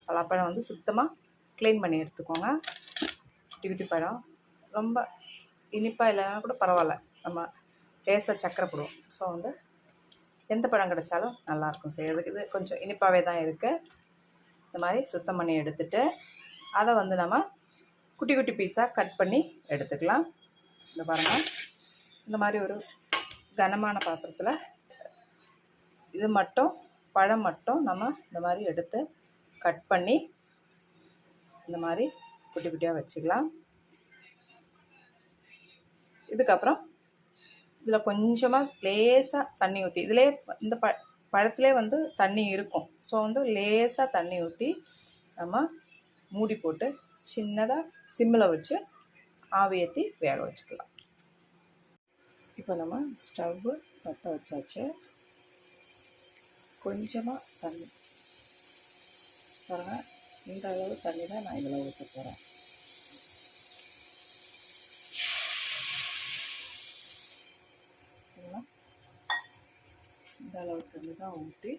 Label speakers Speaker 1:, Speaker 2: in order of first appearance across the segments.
Speaker 1: பலாப்பழம் வந்து சுத்தமாக க்ளீன் பண்ணி எடுத்துக்கோங்க. குட்டி குட்டி பழம் ரொம்ப இனிப்பாக இல்லைன்னா கூட பரவாயில்ல, நம்ம லேசாக சக்கரை போடுவோம். ஸோ வந்து எந்த பழம் கிடைச்சாலும் நல்லாயிருக்கும் செய்கிறதுக்கு. இது கொஞ்சம் இனிப்பாகவே தான் இருக்குது. இந்த மாதிரி சுத்தம் பண்ணி எடுத்துகிட்டு அதை வந்து நம்ம குட்டி குட்டி பீஸாக கட் பண்ணி எடுத்துக்கலாம். இந்த பாருங்கள், இந்த மாதிரி ஒரு கனமான பாத்திரத்தில் இது மட்டும் பழம் மட்டும் நம்ம இந்த மாதிரி எடுத்து கட் பண்ணி இந்த மாதிரி குட்டி குட்டியாக வச்சுக்கலாம். இதுக்கப்புறம் இதில் கொஞ்சமாக லேசாக தண்ணி ஊற்றி, இதிலே இந்த பழத்திலே வந்து தண்ணி இருக்கும். ஸோ வந்து லேசாக தண்ணி ஊற்றி நம்ம மூடி போட்டு சின்னதாக சிம்மில் வச்சு ஆவி ஏற்றி வேக வச்சுக்கலாம். இப்போ நம்ம ஸ்டவ்வு பற்ற வச்சாச்சு. கொஞ்சமாக தண்ணி பாருங்கள், இந்த அளவு தண்ணி தான் நான் இதில் ஊற்ற போகிறேன். இந்த அளவு தண்ணி தான் ஊற்றி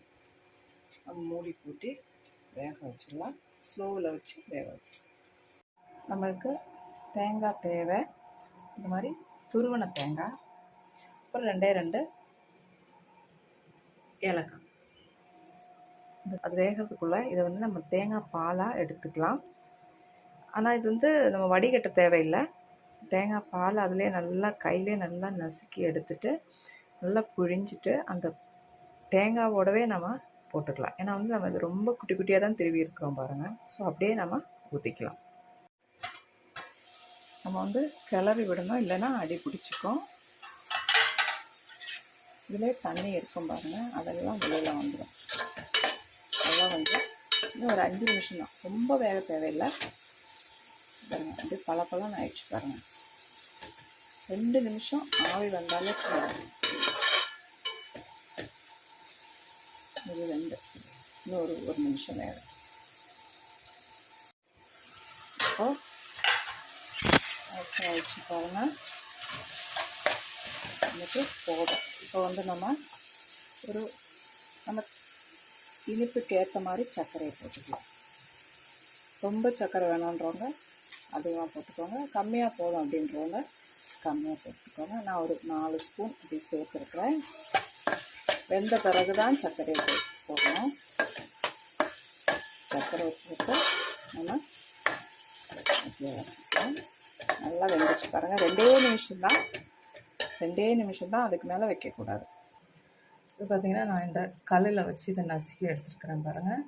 Speaker 1: நம்ம மூடி போட்டு வேக வச்சிடலாம். ஸ்லோவில் வச்சு வேக வச்சிடலாம். நம்மளுக்கு தேங்காய் தேவை. இந்த மாதிரி துருவன தேங்காய், அப்புறம் 2 ஏலக்காய். அது வேகிறதுக்குள்ளே இதை வந்து நம்ம தேங்காய் பாலாக எடுத்துக்கலாம். ஆனால் இது வந்து நம்ம வடிகட்ட தேவையில்லை. தேங்காய் பால் அதிலே நல்லா கையிலே நல்லா நசுக்கி எடுத்துட்டு நல்லா புழிஞ்சிட்டு அந்த தேங்காவோடவே நம்ம போட்டுக்கலாம். ஏன்னா வந்து நம்ம இது ரொம்ப குட்டி குட்டியாக தான் திருவி இருக்கிறோம் பாருங்கள். ஸோ அப்படியே நம்ம ஊற்றிக்கலாம். நம்ம வந்து கிளறி விடணும், இல்லைன்னா அடி பிடிச்சிக்கும். இதிலே தண்ணி இருக்கும் பாருங்கள், அதெல்லாம் வெளியில் வந்துடும். அதெல்லாம் வந்து இன்னும் ஒரு 5 நிமிஷம் தான், ரொம்ப வேக தேவையில்லை. பாருங்கள், அப்படியே பழப்பழம் ஆயிடுச்சு பாருங்கள். 2 நிமிஷம் ஆவி வந்தாலே போதும். இது 2, இன்னும் ஒரு நிமிஷம் வேறு. இப்போ ஆயிடுச்சு பாருங்கள். எனக்கு போதும். இப்போ வந்து நம்ம இனிப்புக்கு ஏற்ற மாதிரி சர்க்கரையை போட்டுக்கலாம். ரொம்ப சர்க்கரை வேணுன்றவங்க அதிகமாக போட்டுக்கோங்க, கம்மியாக போதும் அப்படின்றவங்க கம்மியாக போட்டுக்கோங்க. நான் ஒரு 4 ஸ்பூன் இப்படி சேர்த்துருக்குறேன். வெந்த பிறகு தான் சர்க்கரையை போடணும். சர்க்கரையை போட்டு நம்ம நல்லா வெந்துச்சு பாருங்கள். 2 நிமிஷம் தான், அதுக்கு மேலே வைக்கக்கூடாது. இப்போ பார்த்திங்கன்னா நான் இந்த கல்லில் வச்சு இதை நசுக்கி எடுத்துருக்கிறேன் பாருங்கள்.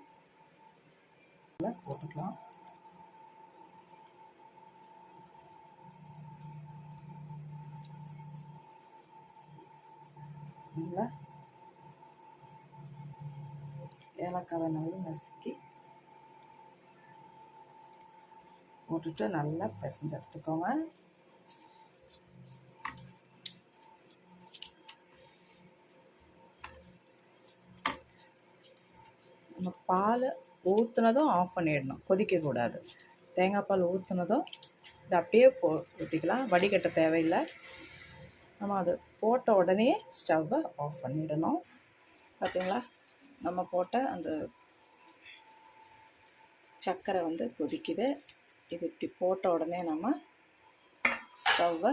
Speaker 1: போட்டுக்கலாம். நல்லா ஏலக்காவை நல்லா நசுக்கி போட்டுட்டு நல்லா பிசைஞ்சு எடுத்துக்கோங்க. நம்ம பால் ஊற்றுனதும் ஆஃப் பண்ணிடணும், கொதிக்கக்கூடாது. தேங்காய் பால் ஊற்றுனதும் இதை அப்படியே ஊற்றிக்கலாம், வடிகட்ட தேவையில்லை. நம்ம அது போட்ட உடனே ஸ்டவ்வை ஆஃப் பண்ணிடணும். பார்த்தீங்களா, நம்ம போட்ட அந்த சர்க்கரை வந்து கொதிக்குது. இது இப்படி போட்ட உடனே நம்ம ஸ்டவ்வை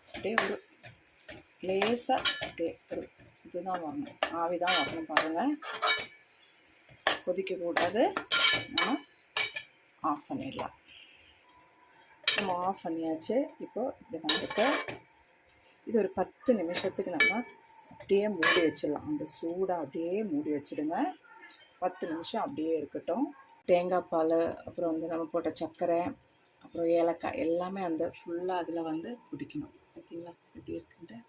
Speaker 1: அப்படியே ஒரு லேசாக அப்படியே ஒரு இதுதான் வரணும், ஆவி தான் வரணும் பாருங்கள். கொதிக்கக்கூடாது. நம்ம ஆஃப் பண்ணிடலாம். நம்ம ஆஃப் பண்ணியாச்சு. இப்போது இப்படி தான் இருக்கு. இது ஒரு 10 நிமிஷத்துக்கு நம்ம அப்படியே மூடி வச்சிடலாம். அந்த சூடாக அப்படியே மூடி வச்சுடுங்க. 10 நிமிஷம் அப்படியே இருக்கட்டும். தேங்காய் பால், அப்புறம் வந்து நம்ம போட்ட சர்க்கரை, அப்புறம் ஏலக்காய் எல்லாமே அந்த ஃபுல்லாக அதில் வந்து பிடிக்கணும். பார்த்தீங்களா எப்படி இருக்குன்ட்டு?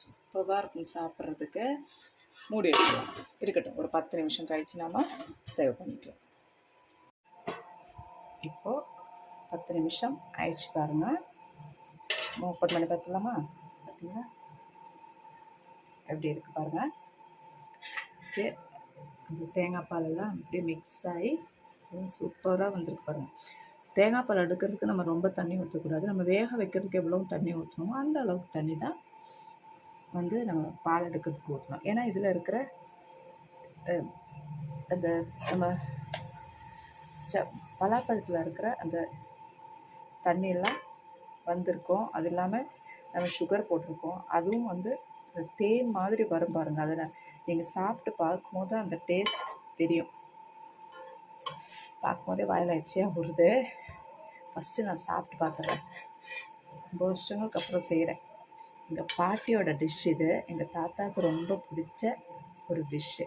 Speaker 1: சூப்பராக இருக்கும் சாப்பிட்றதுக்கு. மூடி வச்சுக்கலாம், இருக்கட்டும். ஒரு 10 நிமிஷம் கழித்து நம்ம சர்வ் பண்ணிக்கலாம். இப்போது 10 நிமிஷம் ஆயிடுச்சு பாருங்கள். ஓப்பன் பண்ணி பார்த்துலாமா? பார்த்தீங்களா எப்படி இருக்குது பாருங்கள். அந்த தேங்காய் பாலெல்லாம் அப்படியே மிக்ஸ் ஆகி சூப்பராக வந்திருக்கு பாருங்கள். தேங்காய் பால் எடுக்கிறதுக்கு நம்ம ரொம்ப தண்ணி ஊற்றக்கூடாது. நம்ம வேக வைக்கிறதுக்கு எவ்வளோ தண்ணி ஊற்றணுமோ அந்த அளவுக்கு தண்ணி தான் வந்து நம்ம பால் எடுக்கிறதுக்கு ஊற்றணும். ஏன்னா இதில் இருக்கிற அந்த நம்ம பலாப்பழத்தில் இருக்கிற அந்த தண்ணியெல்லாம் வந்திருக்கும். அது இல்லாமல் நம்ம சுகர் போட்டிருக்கோம். அதுவும் வந்து தேன் மாதிரி வரும் பாருங்கள். அதை நீங்கள் சாப்பிட்டு பார்க்கும்போது அந்த டேஸ்ட் தெரியும். பார்க்கும்போதே வாயில் எச்சியாக வருது. ஃபஸ்ட்டு நான் சாப்பிட்டு பார்த்துறேன். ரொம்ப வருஷங்களுக்கு அப்புறம் செய்கிறேன். எங்கள் பாட்டியோட டிஷ் இது. எங்கள் தாத்தாவுக்கு ரொம்ப பிடிச்ச ஒரு டிஷ்ஷு.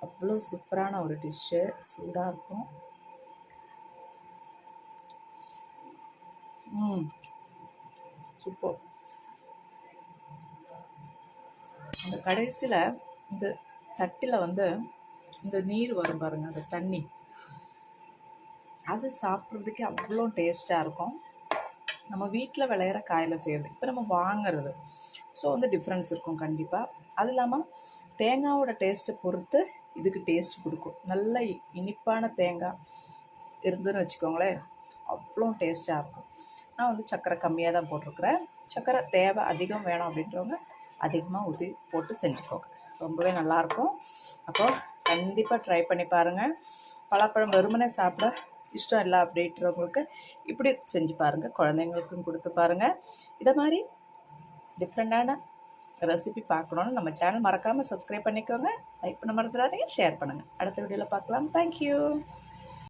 Speaker 1: அவ்வளோ சூப்பரான ஒரு டிஷ்ஷு. சூடாக இருக்கும். சூப்பர். அந்த கடைசியில் இந்த தட்டில் வந்து இந்த நீர் வரும் பாருங்கள், அந்த தண்ணி, அது சாப்பிட்றதுக்கே அவ்வளோ டேஸ்ட்டாக இருக்கும். நம்ம வீட்டில் விளையிற காயில் செய்கிறது, இப்போ நம்ம வாங்கிறது, ஸோ வந்து டிஃப்ரென்ஸ் இருக்கும் கண்டிப்பாக. அது இல்லாமல் தேங்காவோட டேஸ்ட்டை பொறுத்து இதுக்கு டேஸ்ட் கொடுக்கும். நல்ல இனிப்பான தேங்காய் இருந்துன்னு வச்சுக்கோங்களேன், அவ்வளோ டேஸ்ட்டாக இருக்கும். நான் வந்து சர்க்கரை கம்மியாக தான் போட்டிருக்கிறேன். சர்க்கரை தேவை அதிகம் வேணும் அப்படின்றவங்க அதிகமாக ஊற்றி போட்டு செஞ்சுக்கோங்க. ரொம்பவே நல்லாயிருக்கும். அப்போது கண்டிப்பாக ட்ரை பண்ணி பாருங்கள். பலாப்பழம் வெறுமனே சாப்பிட இஷ்டம் இல்லை அப்படின்றவங்களுக்கு இப்படி செஞ்சு பாருங்கள். குழந்தைங்களுக்கும் கொடுத்து பாருங்கள். இதை மாதிரி டிஃப்ரெண்ட்டான ரெசிபி பார்க்கணுன்னு நம்ம சேனல் மறக்காமல் சப்ஸ்கிரைப் பண்ணிக்கோங்க. லைக் பண்ண மறந்துடாதீங்க, ஷேர் பண்ணுங்கள். அடுத்த வீடியோவில் பார்க்கலாம். தேங்க்யூ.